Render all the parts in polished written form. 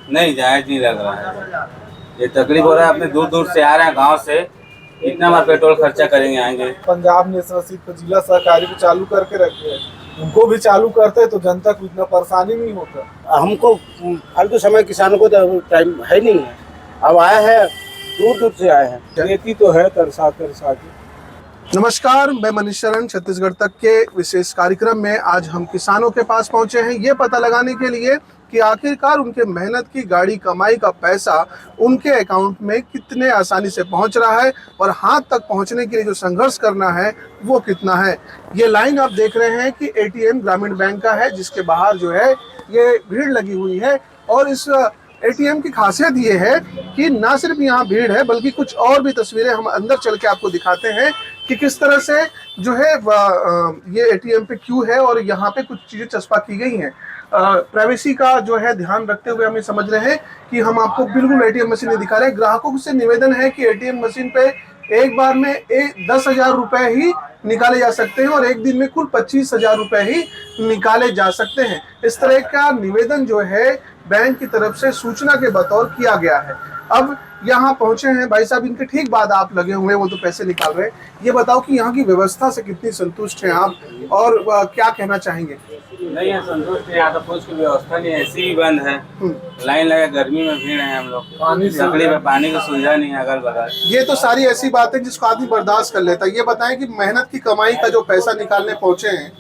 नहीं, जायज नहीं लग रहा है। ये तकलीफ हो रहा है, अपने दूर दूर से आ रहे हैं गांव से, इतना बार पेट्रोल खर्चा करेंगे आएंगे। पंजाब नेशनल सीट पर जिला सहकारी को चालू करके रखे हैं, उनको भी चालू करते तो जनता को इतना परेशानी नहीं होता। हमको फालतू समय किसानों को तो टाइम है नहीं है, अब आए हैं दूर दूर से आए हैं, खेती तो है तरसा तरसा के। नमस्कार, मैं मनीष शरण। छत्तीसगढ़ तक के विशेष कार्यक्रम में आज हम किसानों के पास पहुंचे हैं, ये पता लगाने के लिए कि आखिरकार उनके मेहनत की गाड़ी कमाई का पैसा उनके अकाउंट में कितने आसानी से पहुंच रहा है और हाथ तक पहुंचने के लिए जो संघर्ष करना है वो कितना है। ये लाइन आप देख रहे हैं कि एटीएम ग्रामीण बैंक का है, जिसके बाहर जो है ये भीड़ लगी हुई है। और इस एटीएम की खासियत ये है कि ना सिर्फ यहाँ भीड़ है बल्कि कुछ और भी तस्वीरें हम अंदर चल के आपको दिखाते हैं कि किस तरह से जो है ये एटीएम पे क्यू है और यहाँ पे कुछ चीजें चस्पा की गई हैं। प्राइवेसी का जो है ध्यान रखते हुए हम ये समझ रहे हैं कि हम आपको बिल्कुल एटीएम मशीन नहीं दिखा रहे हैं। ग्राहकों से निवेदन है कि एटीएम मशीन पे एक बार में 10,000 रुपए ही निकाले जा सकते हैं और एक दिन में कुल 25,000 रुपए ही निकाले जा सकते हैं। इस तरह का निवेदन जो है बैंक की तरफ से सूचना के बतौर किया गया है। अब यहाँ पहुंचे हैं भाई साहब, इनके ठीक बाद आप लगे हुए हैं, वो तो पैसे निकाल रहे हैं। ये बताओ कि यहाँ की व्यवस्था से कितनी संतुष्ट हैं आप और क्या कहना चाहेंगे? नहीं है संतुष्ट, यहाँ तो कुछ की व्यवस्था नहीं है, एसी भी बंद है, लाइन लगे, गर्मी में भीड़ है, हम लोग तकलीफ है, पानी की सुविधा नहीं है अगल बगल। ये तो सारी ऐसी बातें जिसको आदमी बर्दाश्त कर लेता है। ये बताएं कि मेहनत की कमाई का जो पैसा निकालने पहुंचे हैं,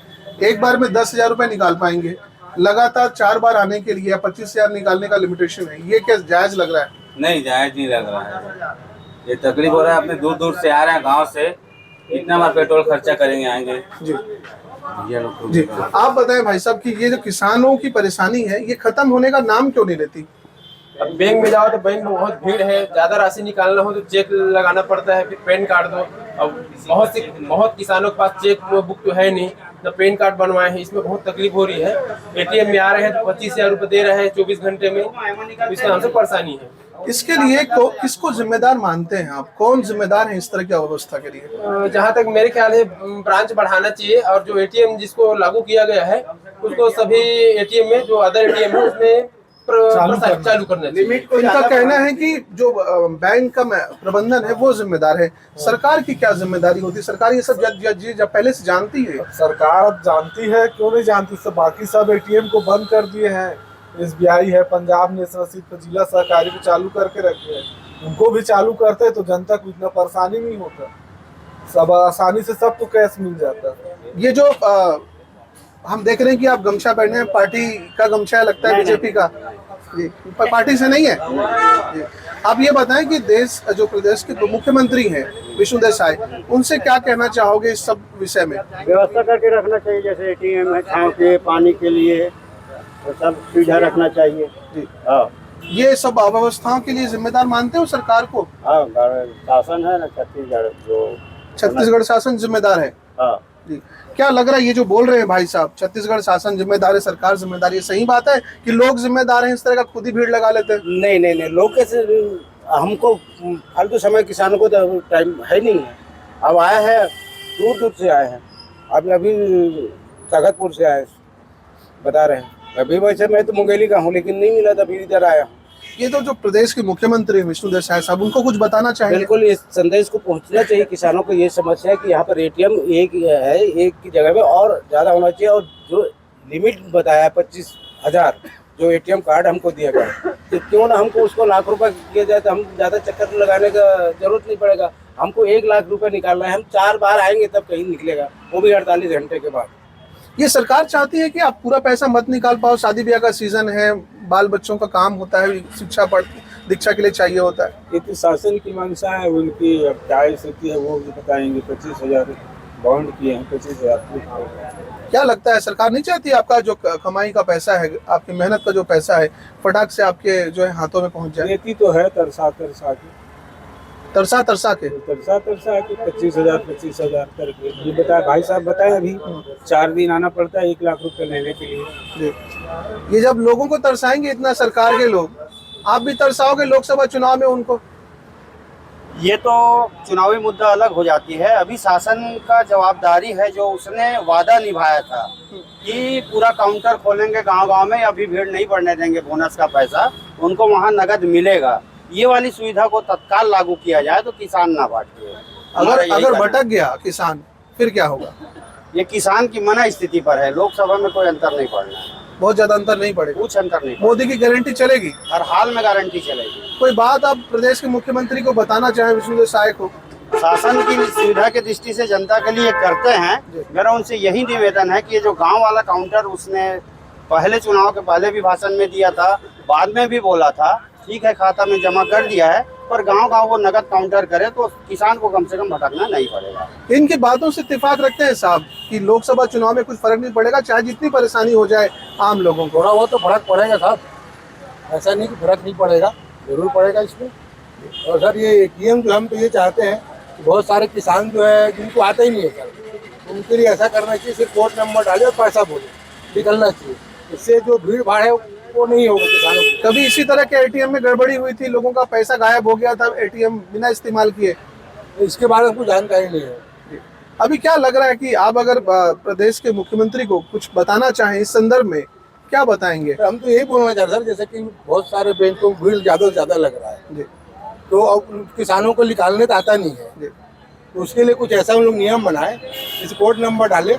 एक बार में 10,000 रुपए निकाल पाएंगे? लगातार 4 बार आने के लिए 25,000 निकालने का लिमिटेशन है, ये क्या जायज लग रहा है? नहीं, जायज नहीं लग रहा है। ये तकलीफ हो रहा है, अपने दूर दूर से आ रहे हैं गांव से, इतना बार पेट्रोल खर्चा करेंगे आएंगे। जी जी, आप बताएं भाई साहब कि ये जो किसानों की परेशानी है ये खत्म होने का नाम क्यों नहीं लेती? अब बैंक में जाओ तो बैंक में बहुत भीड़ है, ज्यादा राशि निकालना हो तो चेक लगाना पड़ता है, फिर पैन कार्ड दो। अब बहुत किसानों के पास चेक बुक तो है नहीं, तो पैन कार्ड बनवाए हैं, इसमें बहुत तकलीफ हो रही है। एटीएम में आ रहे हैं तो 25,000 रुपए दे रहे हैं 24 घंटे में, तो इसका हमसे परेशानी है। इसके लिए किसको जिम्मेदार मानते हैं आप? कौन जिम्मेदार है इस तरह की अव्यवस्था के लिए? जहाँ तक मेरे ख्याल है ब्रांच बढ़ाना चाहिए, और जो एटीएम जिसको लागू किया गया है उसको सभी एटीएम में, जो अदर एटीएम है उसमें चालू करना चाहिए। इनका कहना है कि जो बैंक का प्रबंधन है वो जिम्मेदार है, सरकार की क्या जिम्मेदारी होती है? सरकार ये सब जब पहले से जानती है। सरकार जानती है, क्यों नहीं जानती? सब बाकी सब एटीएम को बंद कर दिए हैं। एसबीआई है, पंजाब नेशनल सीट पर जिला सहकारी को चालू करके रखे हैं, उनको भी चालू करते तो जनता को इतना परेशानी नहीं होता, सब आसानी से सबको कैश मिल जाता। ये जो हम देख रहे हैं कि आप गमछा पहने हैं, पार्टी का गमछा लगता है, बीजेपी का? जी, पार्टी से नहीं है जी। आप ये बताएं कि जो प्रदेश के मुख्यमंत्री हैं विष्णुदेव साय, उनसे क्या कहना चाहोगे इस सब विषय में? व्यवस्था करके रखना चाहिए, जैसे एटीएम है, छाँव के पानी के लिए तो सब सुविधा रखना चाहिए। हाँ, ये सब अव्यवस्थाओं के लिए जिम्मेदार मानते हो सरकार को? हाँ, शासन है ना छत्तीसगढ़, जो छत्तीसगढ़ शासन जिम्मेदार है। हाँ जी, क्या लग रहा है ये जो बोल रहे हैं भाई साहब, छत्तीसगढ़ शासन जिम्मेदार है, सरकार जिम्मेदार है, ये सही बात है कि लोग जिम्मेदार हैं, इस तरह का खुद ही भीड़ लगा लेते हैं? नहीं नहीं नहीं, लोग कैसे, हमको फालतू समय किसानों को तो टाइम है नहीं है, अब आए हैं दूर दूर से आए हैं, अभी तखतपुर से आए, बता रहे हैं। अभी वैसे मैं तो मुंगेली का हूँ, लेकिन नहीं मिला, तभी इधर आया हूँ। ये तो जो प्रदेश के मुख्यमंत्री विष्णुदेव साय साहब, उनको कुछ बताना चाहिए। बिल्कुल, इस संदेश को पहुंचना चाहिए किसानों को। ये समस्या है कि यहाँ पर एटीएम एक है, एक की जगह पे और ज़्यादा होना चाहिए, और जो लिमिट बताया है 25,000 जो एटीएम कार्ड हमको दिया गया, तो क्यों ना हमको उसको लाख रुपए किया जाए, तो हम ज़्यादा चक्कर लगाने का जरूरत नहीं पड़ेगा। हमको 1 लाख रुपए निकालना है, हम 4 बार आएंगे तब कहीं निकलेगा, वो भी 48 घंटे के बाद। ये सरकार चाहती है कि आप पूरा पैसा मत निकाल पाओ, शादी ब्याह का सीजन है, बाल बच्चों का काम होता है, दीक्षा के लिए चाहिए होता है। ये तो शासन की मंशा है, उनकी अब क्या स्थिति है वो भी बताएंगे। 25,000 बॉन्ड किए हैं, 25,000। क्या लगता है सरकार नहीं चाहती आपका जो कमाई का पैसा है, आपकी मेहनत का जो पैसा है, फटाक से आपके जो है हाथों में पहुंच जाए? देती तो है तरसा तरसा के, तरसा तरसा के 25,000 करके। ये बताए भाई साहब, बताए अभी 4 दिन आना पड़ता है 1 लाख रुपए लेने के लिए। ये जब लोगों को तरसाएंगे इतना सरकार के लोग, आप भी तरसाओगे लोकसभा चुनाव में उनको? ये तो चुनावी मुद्दा अलग हो जाती है। अभी शासन का जवाबदारी है, जो उसने वादा निभाया था कि पूरा काउंटर खोलेंगे गांव-गांव में, अभी भीड़ नहीं बढ़ने देंगे बोनस का पैसा, उनको वहाँ नगद मिलेगा। ये वाली सुविधा को तत्काल लागू किया जाए तो किसान ना बांटे। अगर भटक गया किसान फिर क्या होगा? ये किसान की मना स्थिति पर है, लोकसभा में कोई अंतर नहीं पड़ना है, बहुत ज्यादा अंतर नहीं पड़ेगा, कुछ अंतर नहीं पड़ेगा। मोदी की गारंटी चलेगी, हर हाल में गारंटी चलेगी। कोई बात आप प्रदेश के मुख्यमंत्री को बताना चाहें विष्णुदेव साय को? शासन की सुविधा की दृष्टि से जनता के लिए करते हैं। मेरा उनसे यही निवेदन है कि ये जो गांव वाला काउंटर उसने पहले चुनाव के पहले भी भाषण में दिया था, बाद में भी बोला था, ठीक है खाता में जमा कर दिया है, पर गांव-गांव वो नगद काउंटर करे तो किसान को कम से कम भटकना नहीं पड़ेगा। इनकी बातों से इत्तेफाक रखते हैं साहब कि लोकसभा चुनाव में कुछ फर्क नहीं पड़ेगा, चाहे जितनी परेशानी हो जाए आम लोगों को? थोड़ा बहुत तो फर्क पड़ेगा साहब, ऐसा नहीं कि फर्क नहीं पड़ेगा, जरूर पड़ेगा इसमें। और सर ये एटीएम जो हम तो ये चाहते हैं कि बहुत सारे किसान जो है जिनको आता ही नहीं है सर, उनके लिए ऐसा करना चाहिए सिर्फ कोड नंबर डाले और पैसा बोले निकलना चाहिए। इससे जो भीड़ भाड़ है वो नहीं होगा किसानों को। कभी इसी तरह के एटीएम में गड़बड़ी हुई थी, लोगों का पैसा गायब हो गया था एटीएम बिना इस्तेमाल किए? इसके बारे में कुछ जानकारी नहीं है। अभी क्या लग रहा है कि आप अगर प्रदेश के मुख्यमंत्री को कुछ बताना चाहें इस संदर्भ में, क्या बताएंगे? हम तो यही बोलना चाहते हैं सर, जैसे कि बहुत सारे बैंकों में भीड़ ज़्यादा से ज़्यादा लग रहा है, तो अब किसानों को निकालने तो आता नहीं है, तो उसके लिए कुछ ऐसा हम लोग नियम बनाए, जैसे कोड नंबर डाले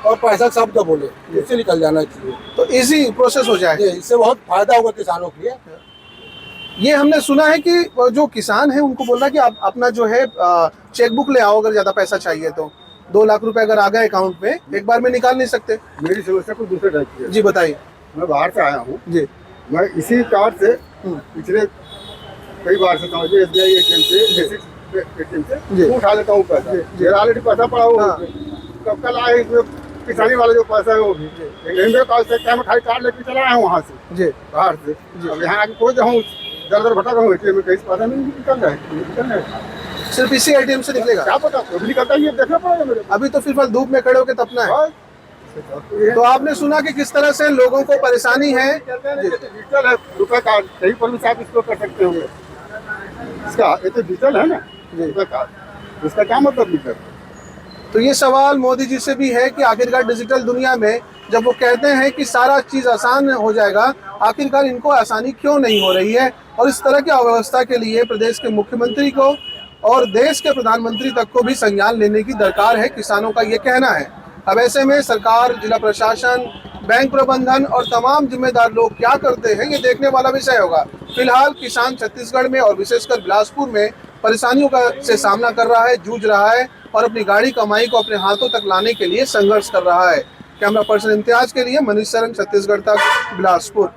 और पैसा शब्द बोले, इससे निकल जाना चाहिए, तो इजी प्रोसेस हो जाए। इससे बहुत फायदा होगा किसानों के लिए। ये हमने सुना है कि जो किसान है उनको बोलना कि आप अपना जो है चेकबुक ले आओ, अगर ज्यादा पैसा चाहिए तो 2 लाख रुपए अगर आ गए अकाउंट में एक बार में निकाल नहीं सकते। मेरी समस्या कुछ दूसरे टाइप की है। जी बताइए। मैं बाहर से आया हूँ जी, मैं इसी कार्ड से पिछले कई बार से समझिए एसबीआई एटीएम से उठा लेता हूँ पैसा, मेरा ऑलरेडी पैसा पड़ा हुआ है। कब कल आए इसमें किसानी वाला जो पैसा है वो भी मेरे पास से क्या मैं खाली कार्ड लेके चला आया हूँ वहाँ से जी, बाहर से। अब यहाँ आके कोई हूँ दर दर भटक रहा हूँ एटीएम में, कहीं से पैसा नहीं निकल रहा है। सिर्फ इसी एटीएम से निकलेगा? क्या पता कभी निकलता ही है, देखना पड़ेगा मेरे। अभी तो फिर धूप में खड़े होकर तपना है। तो आपने सुना कि किस तरह से लोगों को परेशानी है। डिजिटल है रुपए कार्ड, कहीं पर भी आप इसको कर सकते होंगे। इसका ये तो डिजिटल है ना रुपए कार्ड, इसका क्या मतलब डिजिटल? तो ये सवाल मोदी जी से भी है कि आखिरकार डिजिटल दुनिया में जब वो कहते हैं कि सारा चीज आसान हो जाएगा, आखिरकार इनको आसानी क्यों नहीं हो रही है? और इस तरह की अव्यवस्था के लिए प्रदेश के मुख्यमंत्री को और देश के प्रधानमंत्री तक को भी संज्ञान लेने की दरकार है, किसानों का ये कहना है। अब ऐसे में सरकार, जिला प्रशासन, बैंक प्रबंधन और तमाम जिम्मेदार लोग क्या करते हैं ये देखने वाला विषय होगा। फिलहाल किसान छत्तीसगढ़ में और विशेषकर बिलासपुर में परेशानियों का से सामना कर रहा है, जूझ रहा है और अपनी गाड़ी कमाई को अपने हाथों तक लाने के लिए संघर्ष कर रहा है। कैमरा पर्सन इम्तियाज के लिए मनीष सरन, छत्तीसगढ़ तक, बिलासपुर।